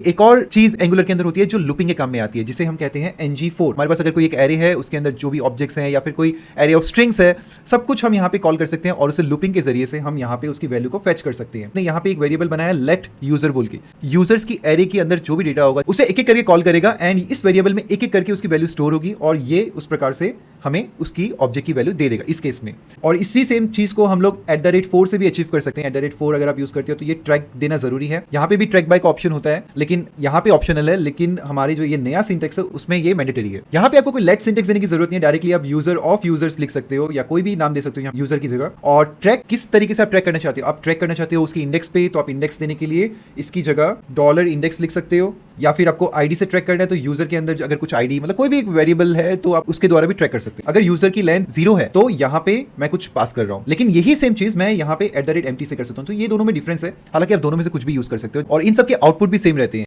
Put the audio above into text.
एक और चीज एंगुलर के अंदर होती है जो लूपिंग के काम में आती है, जिसे हम कहते हैं ng4। हमारे पास अगर कोई एक एरे है, उसके अंदर जो भी ऑब्जेक्ट्स हैं या फिर कोई एरे ऑफ स्ट्रिंग्स है, सब कुछ हम यहाँ पे कॉल कर सकते हैं और उसे लूपिंग के जरिए से हम यहाँ पे उसकी वैल्यू को फेच कर सकते हैं। हमने यहाँ पे एक वेरिएबल बनाया लेट यूजर बोल के, यूजर्स की एरे के अंदर जो भी डेटा होगा उसे एक एक करके कॉल करेगा एंड इस वेरिएबल में एक एक करके उसकी वैल्यू स्टोर होगी और ये उस प्रकार से हमें उसकी ऑब्जेक्ट की वैल्यू दे देगा इस केस में। और इसी सेम चीज को हम लोग @4 से भी अचीव कर सकते हैं। @4 अगर आप यूज करते हो तो ये ट्रैक देना जरूरी है। यहाँ पे भी ट्रैक बाय का ऑप्शन होता है, लेकिन यहाँ पे ऑप्शनल है, लेकिन हमारी जो ये नया सिंटेक्स है उसमें ये मैंडेटरी है। यहाँ पे आपको कोई लेट सिंटेक्स देने की जरूरत नहीं है, डायरेक्टली आप यूजर ऑफ यूजर्स लिख सकते हो या कोई भी नाम दे सकते हो यहाँ यूजर की जगह। और ट्रैक किस तरीके से आप ट्रैक करना चाहते हो, आप ट्रैक करना चाहते हो उसकी इंडेक्स पे, तो आप इंडेक्स देने के लिए इसकी जगह $इंडेक्स लिख सकते हो, या फिर आपको आईडी से ट्रैक करना है तो यूजर के अंदर अगर कुछ आईडी मतलब कोई भी एक वेरिएबल है तो आप उसके द्वारा भी ट्रैक कर सकते हो। अगर यूजर की लेंथ 0 है तो यहाँ पे मैं कुछ पास कर रहा हूँ, लेकिन यही सेम चीज मैं यहाँ पे @empty से कर सकता हूँ। तो ये दोनों में डिफरेंस है, हालांकि आप दोनों में से कुछ भी यूज कर सकते हो और इन सब के आउटपुट भी सेम रहते हैं।